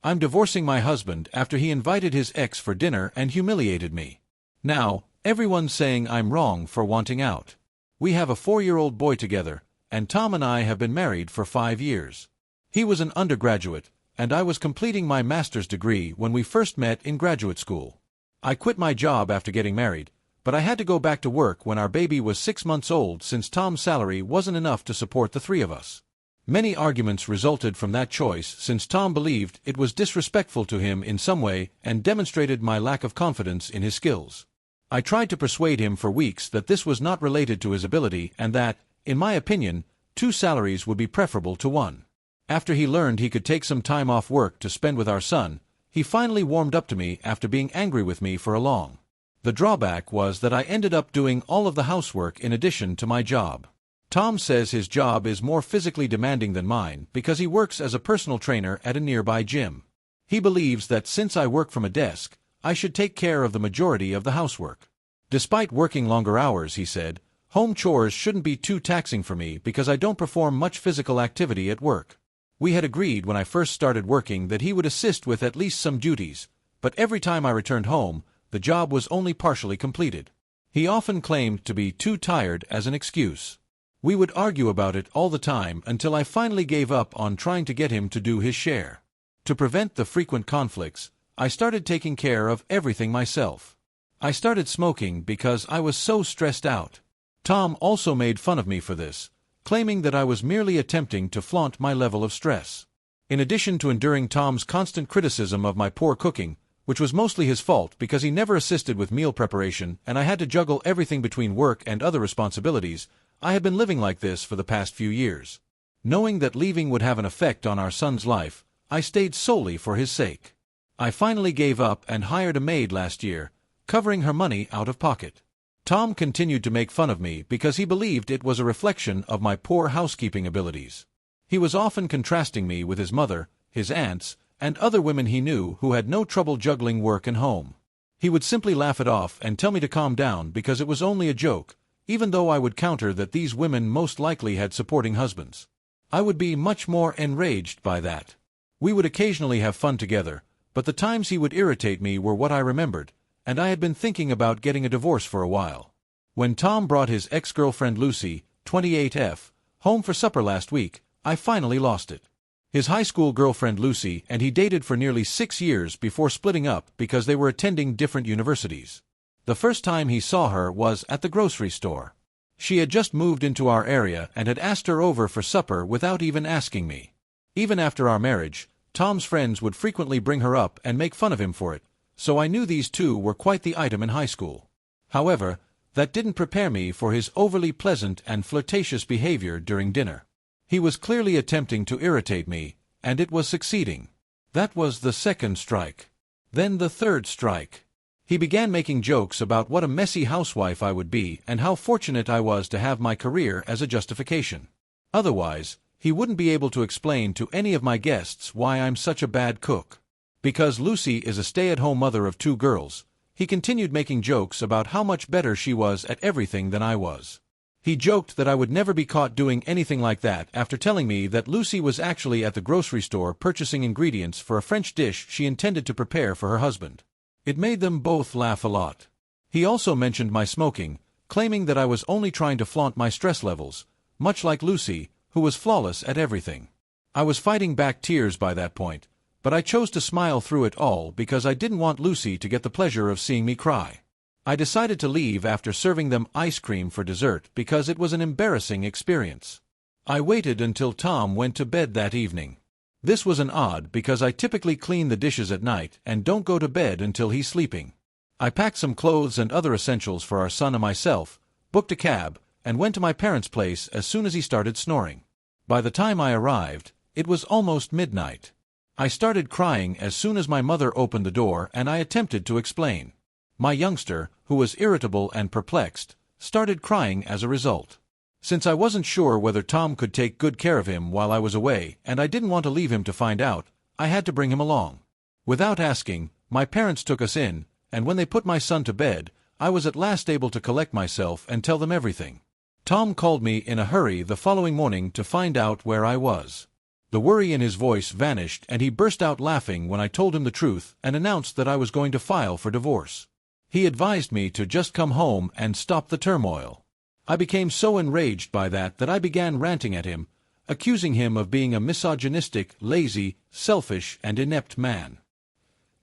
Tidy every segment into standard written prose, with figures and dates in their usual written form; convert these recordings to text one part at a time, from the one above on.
I'm divorcing my husband after he invited his ex for dinner and humiliated me. Now, everyone's saying I'm wrong for wanting out. We have a 4-year-old boy together, and Tom and I have been married for 5 years. He was an undergraduate, and I was completing my master's degree when we first met in graduate school. I quit my job after getting married, but I had to go back to work when our baby was 6 months old since Tom's salary wasn't enough to support the 3 of us. Many arguments resulted from that choice since Tom believed it was disrespectful to him in some way and demonstrated my lack of confidence in his skills. I tried to persuade him for weeks that this was not related to his ability and that, in my opinion, 2 salaries would be preferable to 1. After he learned he could take some time off work to spend with our son, he finally warmed up to me after being angry with me for a long. The drawback was that I ended up doing all of the housework in addition to my job. Tom says his job is more physically demanding than mine because he works as a personal trainer at a nearby gym. He believes that since I work from a desk, I should take care of the majority of the housework. Despite working longer hours, he said, home chores shouldn't be too taxing for me because I don't perform much physical activity at work. We had agreed when I first started working that he would assist with at least some duties, but every time I returned home, the job was only partially completed. He often claimed to be too tired as an excuse. We would argue about it all the time until I finally gave up on trying to get him to do his share. To prevent the frequent conflicts, I started taking care of everything myself. I started smoking because I was so stressed out. Tom also made fun of me for this, claiming that I was merely attempting to flaunt my level of stress. In addition to enduring Tom's constant criticism of my poor cooking, which was mostly his fault because he never assisted with meal preparation and I had to juggle everything between work and other responsibilities, I had been living like this for the past few years. Knowing that leaving would have an effect on our son's life, I stayed solely for his sake. I finally gave up and hired a maid last year, covering her money out of pocket. Tom continued to make fun of me because he believed it was a reflection of my poor housekeeping abilities. He was often contrasting me with his mother, his aunts, and other women he knew who had no trouble juggling work and home. He would simply laugh it off and tell me to calm down because it was only a joke, even though I would counter that these women most likely had supporting husbands. I would be much more enraged by that. We would occasionally have fun together, but the times he would irritate me were what I remembered, and I had been thinking about getting a divorce for a while. When Tom brought his ex-girlfriend Lucy, 28F, home for supper last week, I finally lost it. His high school girlfriend Lucy and he dated for nearly 6 years before splitting up because they were attending different universities. The first time he saw her was at the grocery store. She had just moved into our area and had asked her over for supper without even asking me. Even after our marriage, Tom's friends would frequently bring her up and make fun of him for it, so I knew these two were quite the item in high school. However, that didn't prepare me for his overly pleasant and flirtatious behavior during dinner. He was clearly attempting to irritate me, and it was succeeding. That was the second strike. Then the third strike. He began making jokes about what a messy housewife I would be and how fortunate I was to have my career as a justification. Otherwise, he wouldn't be able to explain to any of my guests why I'm such a bad cook. Because Lucy is a stay-at-home mother of 2 girls, he continued making jokes about how much better she was at everything than I was. He joked that I would never be caught doing anything like that after telling me that Lucy was actually at the grocery store purchasing ingredients for a French dish she intended to prepare for her husband. It made them both laugh a lot. He also mentioned my smoking, claiming that I was only trying to flaunt my stress levels, much like Lucy, who was flawless at everything. I was fighting back tears by that point, but I chose to smile through it all because I didn't want Lucy to get the pleasure of seeing me cry. I decided to leave after serving them ice cream for dessert because it was an embarrassing experience. I waited until Tom went to bed that evening. This was an odd because I typically clean the dishes at night and don't go to bed until he's sleeping. I packed some clothes and other essentials for our son and myself, booked a cab, and went to my parents' place as soon as he started snoring. By the time I arrived, it was almost midnight. I started crying as soon as my mother opened the door and I attempted to explain. My youngster, who was irritable and perplexed, started crying as a result. Since I wasn't sure whether Tom could take good care of him while I was away and I didn't want to leave him to find out, I had to bring him along. Without asking, my parents took us in, and when they put my son to bed, I was at last able to collect myself and tell them everything. Tom called me in a hurry the following morning to find out where I was. The worry in his voice vanished and he burst out laughing when I told him the truth and announced that I was going to file for divorce. He advised me to just come home and stop the turmoil. I became so enraged by that I began ranting at him, accusing him of being a misogynistic, lazy, selfish, and inept man.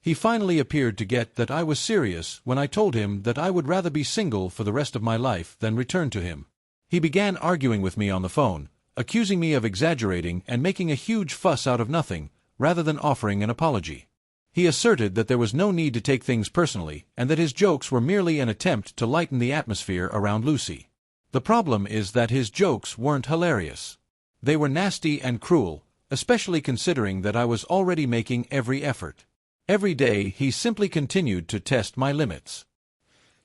He finally appeared to get that I was serious when I told him that I would rather be single for the rest of my life than return to him. He began arguing with me on the phone, accusing me of exaggerating and making a huge fuss out of nothing, rather than offering an apology. He asserted that there was no need to take things personally and that his jokes were merely an attempt to lighten the atmosphere around Lucy. The problem is that his jokes weren't hilarious. They were nasty and cruel, especially considering that I was already making every effort. Every day he simply continued to test my limits.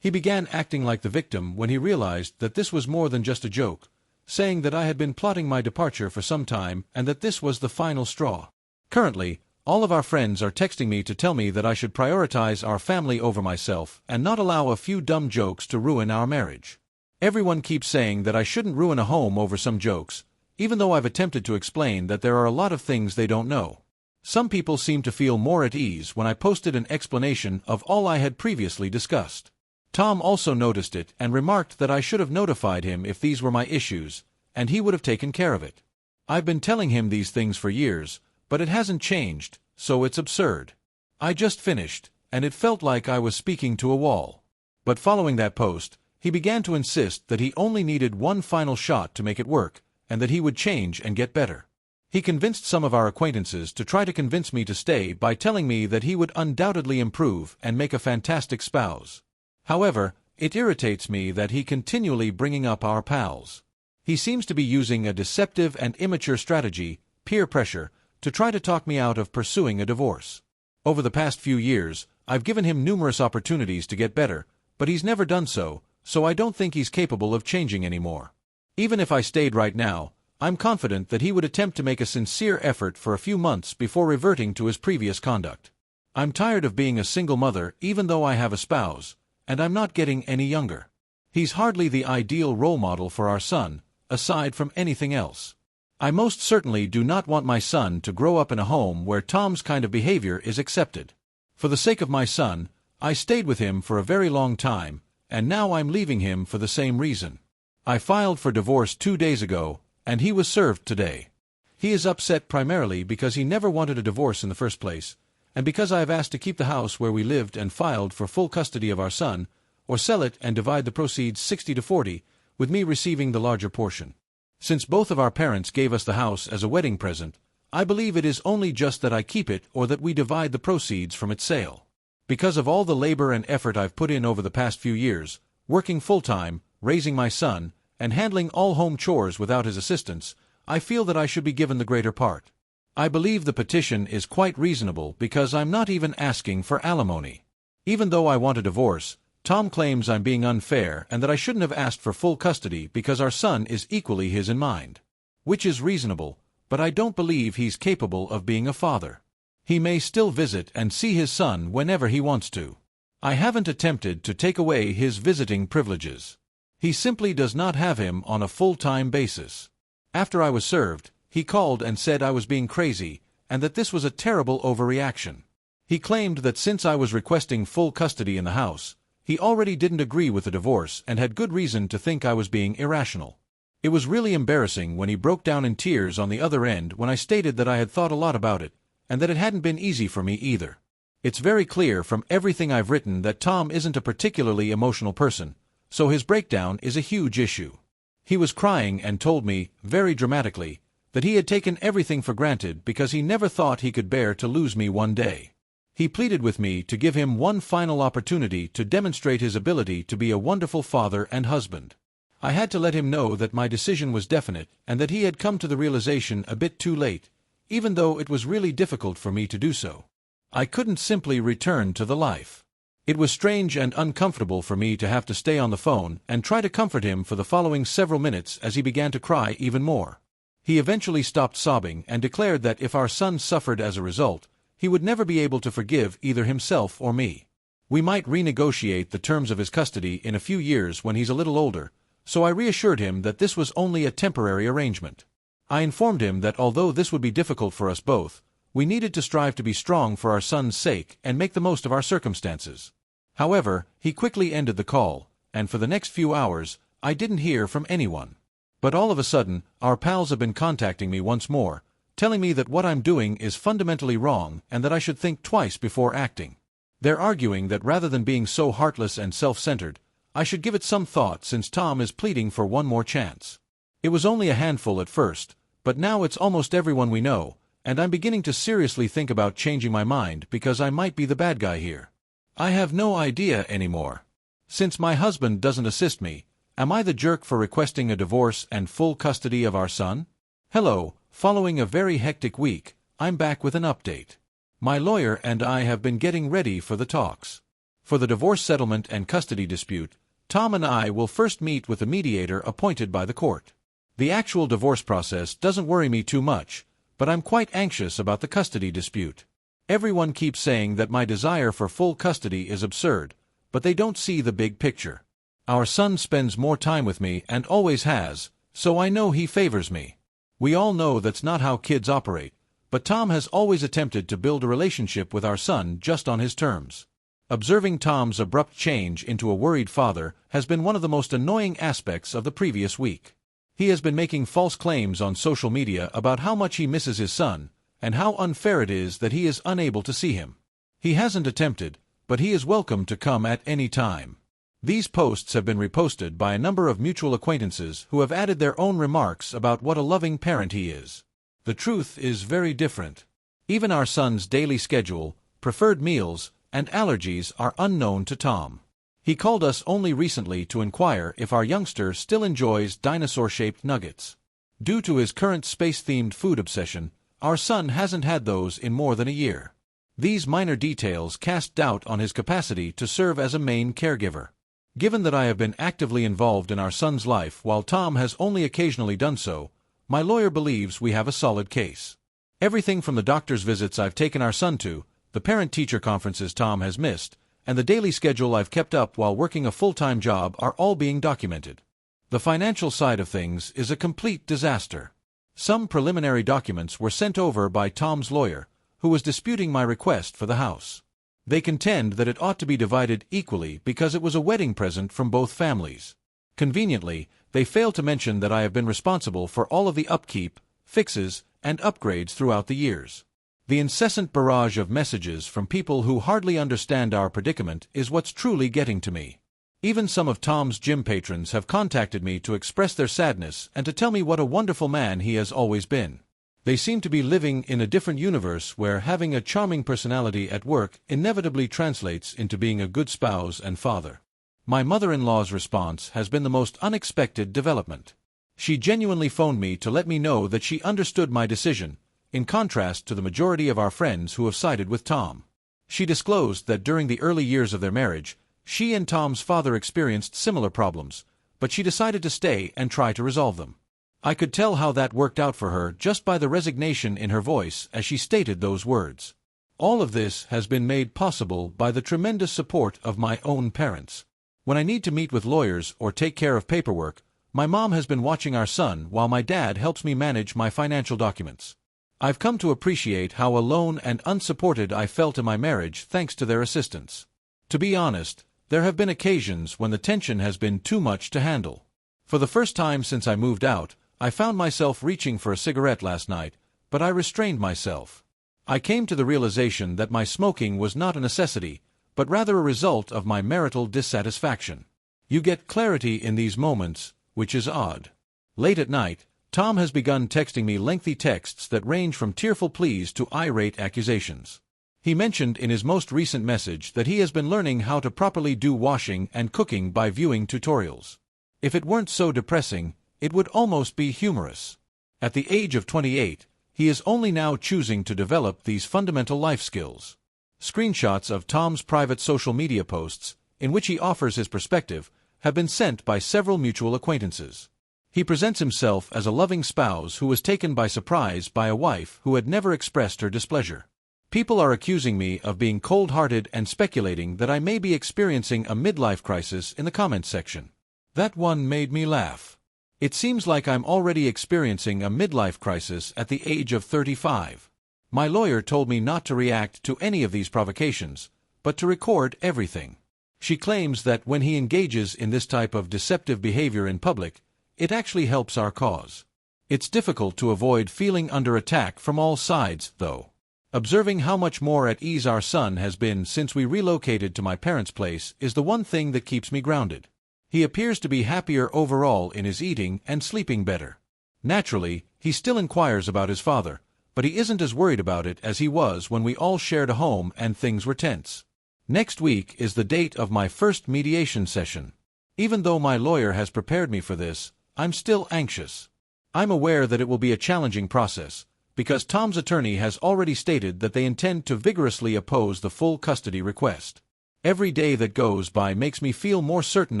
He began acting like the victim when he realized that this was more than just a joke, saying that I had been plotting my departure for some time and that this was the final straw. Currently, all of our friends are texting me to tell me that I should prioritize our family over myself and not allow a few dumb jokes to ruin our marriage. Everyone keeps saying that I shouldn't ruin a home over some jokes, even though I've attempted to explain that there are a lot of things they don't know. Some people seem to feel more at ease when I posted an explanation of all I had previously discussed. Tom also noticed it and remarked that I should have notified him if these were my issues, and he would have taken care of it. I've been telling him these things for years, but it hasn't changed, so it's absurd. I just finished, and it felt like I was speaking to a wall. But following that post, he began to insist that he only needed one final shot to make it work, and that he would change and get better. He convinced some of our acquaintances to try to convince me to stay by telling me that he would undoubtedly improve and make a fantastic spouse. However, it irritates me that he continually bringing up our pals. He seems to be using a deceptive and immature strategy, peer pressure, to try to talk me out of pursuing a divorce. Over the past few years, I've given him numerous opportunities to get better, but he's never done so I don't think he's capable of changing anymore. Even if I stayed right now, I'm confident that he would attempt to make a sincere effort for a few months before reverting to his previous conduct. I'm tired of being a single mother even though I have a spouse, and I'm not getting any younger. He's hardly the ideal role model for our son, aside from anything else. I most certainly do not want my son to grow up in a home where Tom's kind of behavior is accepted. For the sake of my son, I stayed with him for a very long time, and now I'm leaving him for the same reason. I filed for divorce 2 days ago, and he was served today. He is upset primarily because he never wanted a divorce in the first place, and because I have asked to keep the house where we lived and filed for full custody of our son, or sell it and divide the proceeds 60-40, with me receiving the larger portion. Since both of our parents gave us the house as a wedding present, I believe it is only just that I keep it or that we divide the proceeds from its sale. Because of all the labor and effort I've put in over the past few years, working full-time, raising my son, and handling all home chores without his assistance, I feel that I should be given the greater part. I believe the petition is quite reasonable because I'm not even asking for alimony. Even though I want a divorce, Tom claims I'm being unfair and that I shouldn't have asked for full custody because our son is equally his in mind. Which is reasonable, but I don't believe he's capable of being a father. He may still visit and see his son whenever he wants to. I haven't attempted to take away his visiting privileges. He simply does not have him on a full-time basis. After I was served, he called and said I was being crazy and that this was a terrible overreaction. He claimed that since I was requesting full custody in the house, he already didn't agree with the divorce and had good reason to think I was being irrational. It was really embarrassing when he broke down in tears on the other end when I stated that I had thought a lot about it, and that it hadn't been easy for me either. It's very clear from everything I've written that Tom isn't a particularly emotional person, so his breakdown is a huge issue. He was crying and told me, very dramatically, that he had taken everything for granted because he never thought he could bear to lose me one day. He pleaded with me to give him one final opportunity to demonstrate his ability to be a wonderful father and husband. I had to let him know that my decision was definite and that he had come to the realization a bit too late, even though it was really difficult for me to do so. I couldn't simply return to the life. It was strange and uncomfortable for me to have to stay on the phone and try to comfort him for the following several minutes as he began to cry even more. He eventually stopped sobbing and declared that if our son suffered as a result, he would never be able to forgive either himself or me. We might renegotiate the terms of his custody in a few years when he's a little older, so I reassured him that this was only a temporary arrangement. I informed him that although this would be difficult for us both, we needed to strive to be strong for our son's sake and make the most of our circumstances. However, he quickly ended the call, and for the next few hours, I didn't hear from anyone. But all of a sudden, our pals have been contacting me once more, telling me that what I'm doing is fundamentally wrong and that I should think twice before acting. They're arguing that rather than being so heartless and self-centered, I should give it some thought since Tom is pleading for one more chance. It was only a handful at first, but now it's almost everyone we know, and I'm beginning to seriously think about changing my mind because I might be the bad guy here. I have no idea anymore. Since my husband doesn't assist me, am I the jerk for requesting a divorce and full custody of our son? Hello, following a very hectic week, I'm back with an update. My lawyer and I have been getting ready for the talks. For the divorce settlement and custody dispute, Tom and I will first meet with a mediator appointed by the court. The actual divorce process doesn't worry me too much, but I'm quite anxious about the custody dispute. Everyone keeps saying that my desire for full custody is absurd, but they don't see the big picture. Our son spends more time with me and always has, so I know he favors me. We all know that's not how kids operate, but Tom has always attempted to build a relationship with our son just on his terms. Observing Tom's abrupt change into a worried father has been one of the most annoying aspects of the previous week. He has been making false claims on social media about how much he misses his son, and how unfair it is that he is unable to see him. He hasn't attempted, but he is welcome to come at any time. These posts have been reposted by a number of mutual acquaintances who have added their own remarks about what a loving parent he is. The truth is very different. Even our son's daily schedule, preferred meals, and allergies are unknown to Tom. He called us only recently to inquire if our youngster still enjoys dinosaur-shaped nuggets. Due to his current space-themed food obsession, our son hasn't had those in more than a year. These minor details cast doubt on his capacity to serve as a main caregiver. Given that I have been actively involved in our son's life while Tom has only occasionally done so, my lawyer believes we have a solid case. Everything from the doctor's visits I've taken our son to, the parent-teacher conferences Tom has missed, and the daily schedule I've kept up while working a full-time job are all being documented. The financial side of things is a complete disaster. Some preliminary documents were sent over by Tom's lawyer, who was disputing my request for the house. They contend that it ought to be divided equally because it was a wedding present from both families. Conveniently, they fail to mention that I have been responsible for all of the upkeep, fixes, and upgrades throughout the years. The incessant barrage of messages from people who hardly understand our predicament is what's truly getting to me. Even some of Tom's gym patrons have contacted me to express their sadness and to tell me what a wonderful man he has always been. They seem to be living in a different universe where having a charming personality at work inevitably translates into being a good spouse and father. My mother-in-law's response has been the most unexpected development. She genuinely phoned me to let me know that she understood my decision, in contrast to the majority of our friends who have sided with Tom. She disclosed that during the early years of their marriage, she and Tom's father experienced similar problems, but she decided to stay and try to resolve them. I could tell how that worked out for her just by the resignation in her voice as she stated those words. All of this has been made possible by the tremendous support of my own parents. When I need to meet with lawyers or take care of paperwork, my mom has been watching our son while my dad helps me manage my financial documents. I've come to appreciate how alone and unsupported I felt in my marriage thanks to their assistance. To be honest, there have been occasions when the tension has been too much to handle. For the first time since I moved out, I found myself reaching for a cigarette last night, but I restrained myself. I came to the realization that my smoking was not a necessity, but rather a result of my marital dissatisfaction. You get clarity in these moments, which is odd. Late at night, Tom has begun texting me lengthy texts that range from tearful pleas to irate accusations. He mentioned in his most recent message that he has been learning how to properly do washing and cooking by viewing tutorials. If it weren't so depressing, it would almost be humorous. At the age of 28, he is only now choosing to develop these fundamental life skills. Screenshots of Tom's private social media posts, in which he offers his perspective, have been sent by several mutual acquaintances. He presents himself as a loving spouse who was taken by surprise by a wife who had never expressed her displeasure. People are accusing me of being cold-hearted and speculating that I may be experiencing a midlife crisis in the comments section. That one made me laugh. It seems like I'm already experiencing a midlife crisis at the age of 35. My lawyer told me not to react to any of these provocations, but to record everything. She claims that when he engages in this type of deceptive behavior in public, it actually helps our cause. It's difficult to avoid feeling under attack from all sides, though. Observing how much more at ease our son has been since we relocated to my parents' place is the one thing that keeps me grounded. He appears to be happier overall in his eating and sleeping better. Naturally, he still inquires about his father, but he isn't as worried about it as he was when we all shared a home and things were tense. Next week is the date of my first mediation session. Even though my lawyer has prepared me for this, I'm still anxious. I'm aware that it will be a challenging process, because Tom's attorney has already stated that they intend to vigorously oppose the full custody request. Every day that goes by makes me feel more certain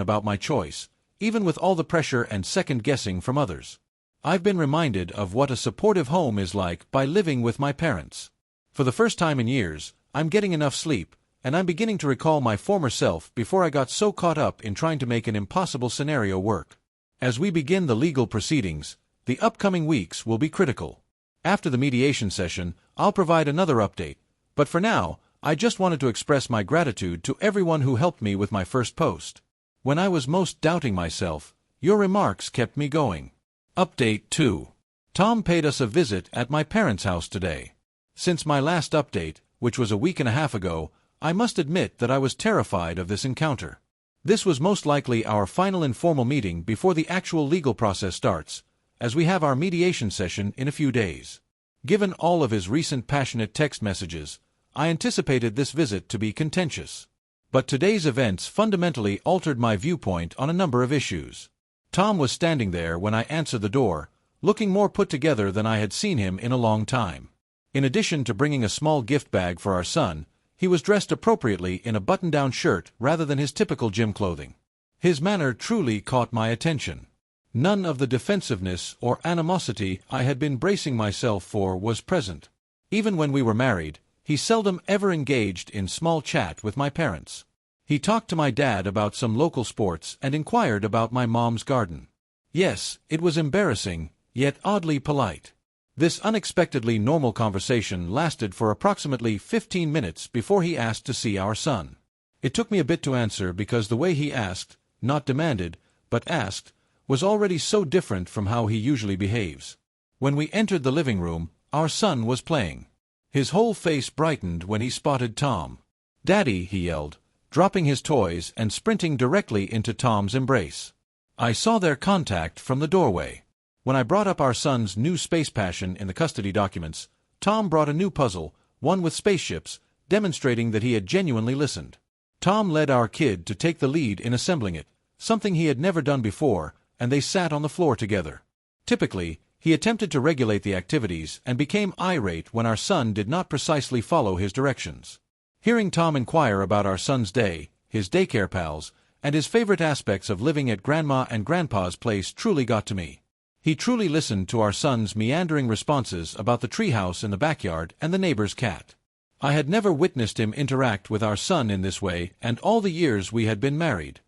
about my choice, even with all the pressure and second-guessing from others. I've been reminded of what a supportive home is like by living with my parents. For the first time in years, I'm getting enough sleep, and I'm beginning to recall my former self before I got so caught up in trying to make an impossible scenario work. As we begin the legal proceedings, the upcoming weeks will be critical. After the mediation session, I'll provide another update, but for now, I just wanted to express my gratitude to everyone who helped me with my first post. When I was most doubting myself, your remarks kept me going. Update 2. Tom paid us a visit at my parents' house today. Since my last update, which was a week and a half ago, I must admit that I was terrified of this encounter. This was most likely our final informal meeting before the actual legal process starts, as we have our mediation session in a few days. Given all of his recent passionate text messages, I anticipated this visit to be contentious. But today's events fundamentally altered my viewpoint on a number of issues. Tom was standing there when I answered the door, looking more put together than I had seen him in a long time. In addition to bringing a small gift bag for our son, he was dressed appropriately in a button-down shirt rather than his typical gym clothing. His manner truly caught my attention. None of the defensiveness or animosity I had been bracing myself for was present. Even when we were married, he seldom ever engaged in small chat with my parents. He talked to my dad about some local sports and inquired about my mom's garden. Yes, it was embarrassing, yet oddly polite. This unexpectedly normal conversation lasted for approximately 15 minutes before he asked to see our son. It took me a bit to answer because the way he asked, not demanded, but asked, was already so different from how he usually behaves. When we entered the living room, our son was playing. His whole face brightened when he spotted Tom. "Daddy," he yelled, dropping his toys and sprinting directly into Tom's embrace. I saw their contact from the doorway. When I brought up our son's new space passion in the custody documents, Tom brought a new puzzle, one with spaceships, demonstrating that he had genuinely listened. Tom led our kid to take the lead in assembling it, something he had never done before, and they sat on the floor together. Typically, he attempted to regulate the activities and became irate when our son did not precisely follow his directions. Hearing Tom inquire about our son's day, his daycare pals, and his favorite aspects of living at Grandma and Grandpa's place truly got to me. He truly listened to our son's meandering responses about the treehouse in the backyard and the neighbor's cat. I had never witnessed him interact with our son in this way and all the years we had been married.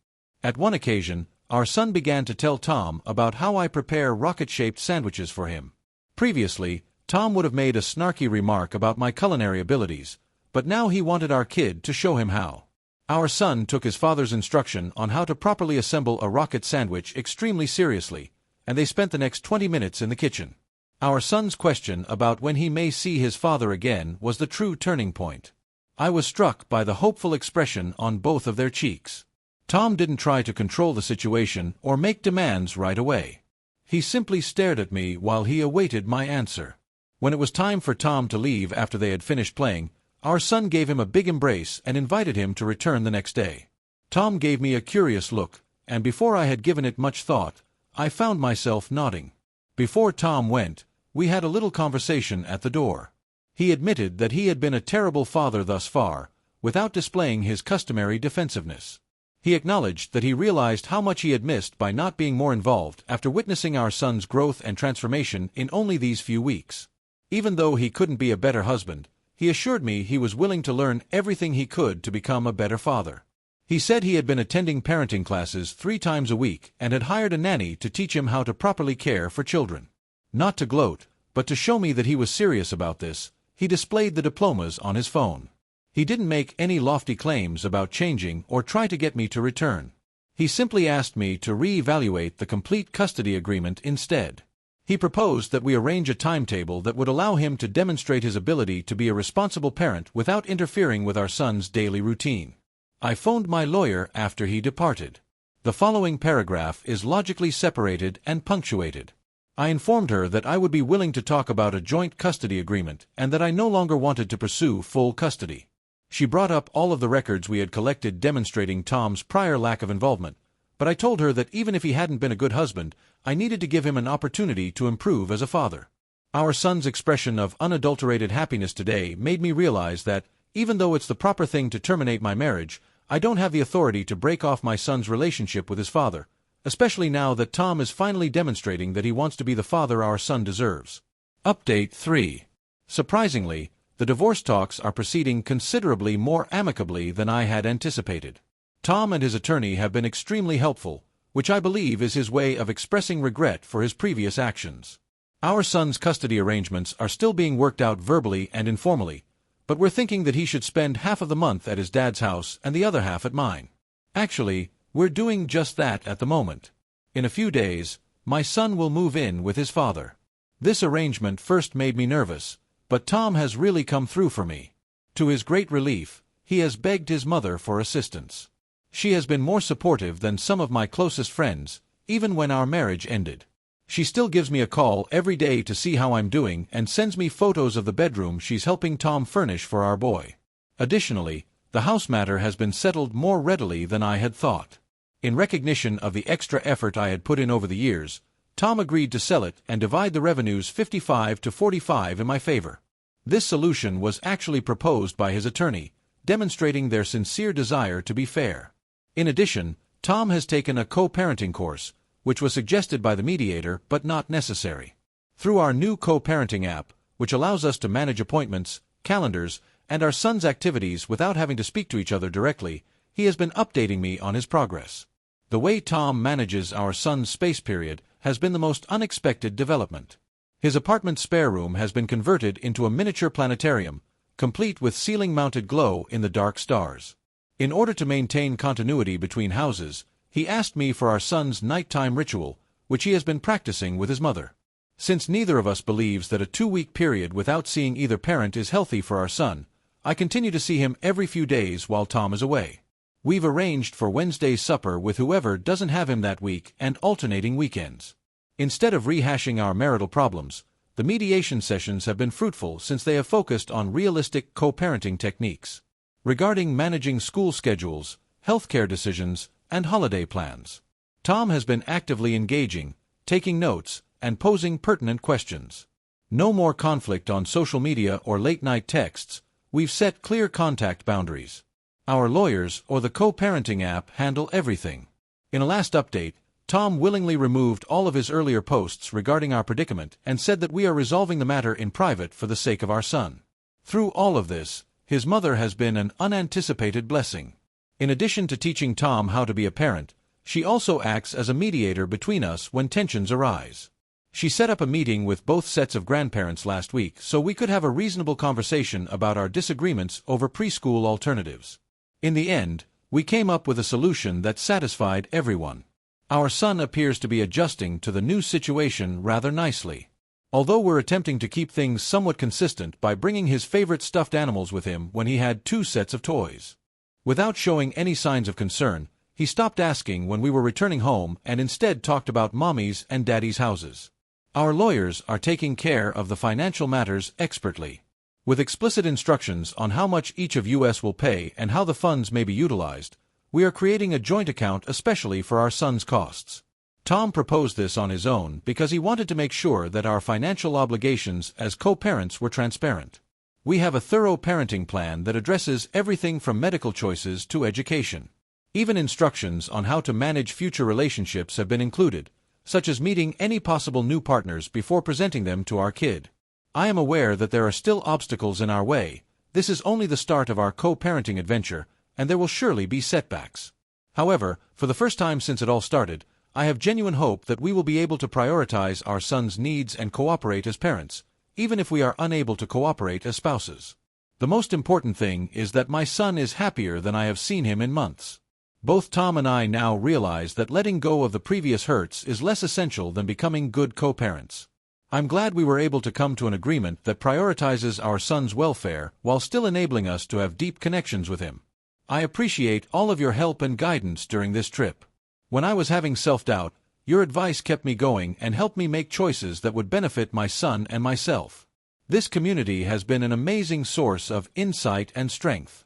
At one occasion, our son began to tell Tom about how I prepare rocket-shaped sandwiches for him. Previously, Tom would have made a snarky remark about my culinary abilities, but now he wanted our kid to show him how. Our son took his father's instruction on how to properly assemble a rocket sandwich extremely seriously, and they spent the next 20 minutes in the kitchen. Our son's question about when he may see his father again was the true turning point. I was struck by the hopeful expression on both of their cheeks. Tom didn't try to control the situation or make demands right away. He simply stared at me while he awaited my answer. When it was time for Tom to leave after they had finished playing, our son gave him a big embrace and invited him to return the next day. Tom gave me a curious look, and before I had given it much thought, I found myself nodding. Before Tom went, we had a little conversation at the door. He admitted that he had been a terrible father thus far, without displaying his customary defensiveness. He acknowledged that he realized how much he had missed by not being more involved after witnessing our son's growth and transformation in only these few weeks. Even though he couldn't be a better husband, he assured me he was willing to learn everything he could to become a better father. He said he had been attending parenting classes 3 times a week and had hired a nanny to teach him how to properly care for children. Not to gloat, but to show me that he was serious about this, he displayed the diplomas on his phone. He didn't make any lofty claims about changing or try to get me to return. He simply asked me to re-evaluate the complete custody agreement instead. He proposed that we arrange a timetable that would allow him to demonstrate his ability to be a responsible parent without interfering with our son's daily routine. I phoned my lawyer after he departed. The following paragraph is logically separated and punctuated. I informed her that I would be willing to talk about a joint custody agreement and that I no longer wanted to pursue full custody. She brought up all of the records we had collected demonstrating Tom's prior lack of involvement, but I told her that even if he hadn't been a good husband, I needed to give him an opportunity to improve as a father. Our son's expression of unadulterated happiness today made me realize that, even though it's the proper thing to terminate my marriage, I don't have the authority to break off my son's relationship with his father, especially now that Tom is finally demonstrating that he wants to be the father our son deserves. Update 3. Surprisingly, the divorce talks are proceeding considerably more amicably than I had anticipated. Tom and his attorney have been extremely helpful, which I believe is his way of expressing regret for his previous actions. Our son's custody arrangements are still being worked out verbally and informally, but we're thinking that he should spend half of the month at his dad's house and the other half at mine. Actually, we're doing just that at the moment. In a few days, my son will move in with his father. This arrangement first made me nervous, but Tom has really come through for me. To his great relief, he has begged his mother for assistance. She has been more supportive than some of my closest friends, even when our marriage ended. She still gives me a call every day to see how I'm doing and sends me photos of the bedroom she's helping Tom furnish for our boy. Additionally, the house matter has been settled more readily than I had thought. In recognition of the extra effort I had put in over the years, Tom agreed to sell it and divide the revenues 55 to 45 in my favor. This solution was actually proposed by his attorney, demonstrating their sincere desire to be fair. In addition, Tom has taken a co-parenting course, which was suggested by the mediator but not necessary. Through our new co-parenting app, which allows us to manage appointments, calendars, and our son's activities without having to speak to each other directly, he has been updating me on his progress. The way Tom manages our son's space period has been the most unexpected development. His apartment's spare room has been converted into a miniature planetarium, complete with ceiling-mounted glow in the dark stars. In order to maintain continuity between houses, he asked me for our son's nighttime ritual, which he has been practicing with his mother. Since neither of us believes that a 2-week period without seeing either parent is healthy for our son, I continue to see him every few days while Tom is away. We've arranged for Wednesday's supper with whoever doesn't have him that week and alternating weekends. Instead of rehashing our marital problems, the mediation sessions have been fruitful since they have focused on realistic co-parenting techniques. Regarding managing school schedules, healthcare decisions, and holiday plans, Tom has been actively engaging, taking notes, and posing pertinent questions. No more conflict on social media or late-night texts. We've set clear contact boundaries. Our lawyers or the co-parenting app handle everything. In a last update, Tom willingly removed all of his earlier posts regarding our predicament and said that we are resolving the matter in private for the sake of our son. Through all of this, his mother has been an unanticipated blessing. In addition to teaching Tom how to be a parent, she also acts as a mediator between us when tensions arise. She set up a meeting with both sets of grandparents last week so we could have a reasonable conversation about our disagreements over preschool alternatives. In the end, we came up with a solution that satisfied everyone. Our son appears to be adjusting to the new situation rather nicely. Although we're attempting to keep things somewhat consistent by bringing his favorite stuffed animals with him when he had 2 sets of toys. Without showing any signs of concern, he stopped asking when we were returning home and instead talked about mommy's and daddy's houses. Our lawyers are taking care of the financial matters expertly. With explicit instructions on how much each of us will pay and how the funds may be utilized, we are creating a joint account especially for our son's costs. Tom proposed this on his own because he wanted to make sure that our financial obligations as co-parents were transparent. We have a thorough parenting plan that addresses everything from medical choices to education. Even instructions on how to manage future relationships have been included, such as meeting any possible new partners before presenting them to our kid. I am aware that there are still obstacles in our way. This is only the start of our co-parenting adventure, and there will surely be setbacks. However, for the first time since it all started, I have genuine hope that we will be able to prioritize our son's needs and cooperate as parents, even if we are unable to cooperate as spouses. The most important thing is that my son is happier than I have seen him in months. Both Tom and I now realize that letting go of the previous hurts is less essential than becoming good co-parents. I'm glad we were able to come to an agreement that prioritizes our son's welfare while still enabling us to have deep connections with him. I appreciate all of your help and guidance during this trip. When I was having self-doubt, your advice kept me going and helped me make choices that would benefit my son and myself. This community has been an amazing source of insight and strength.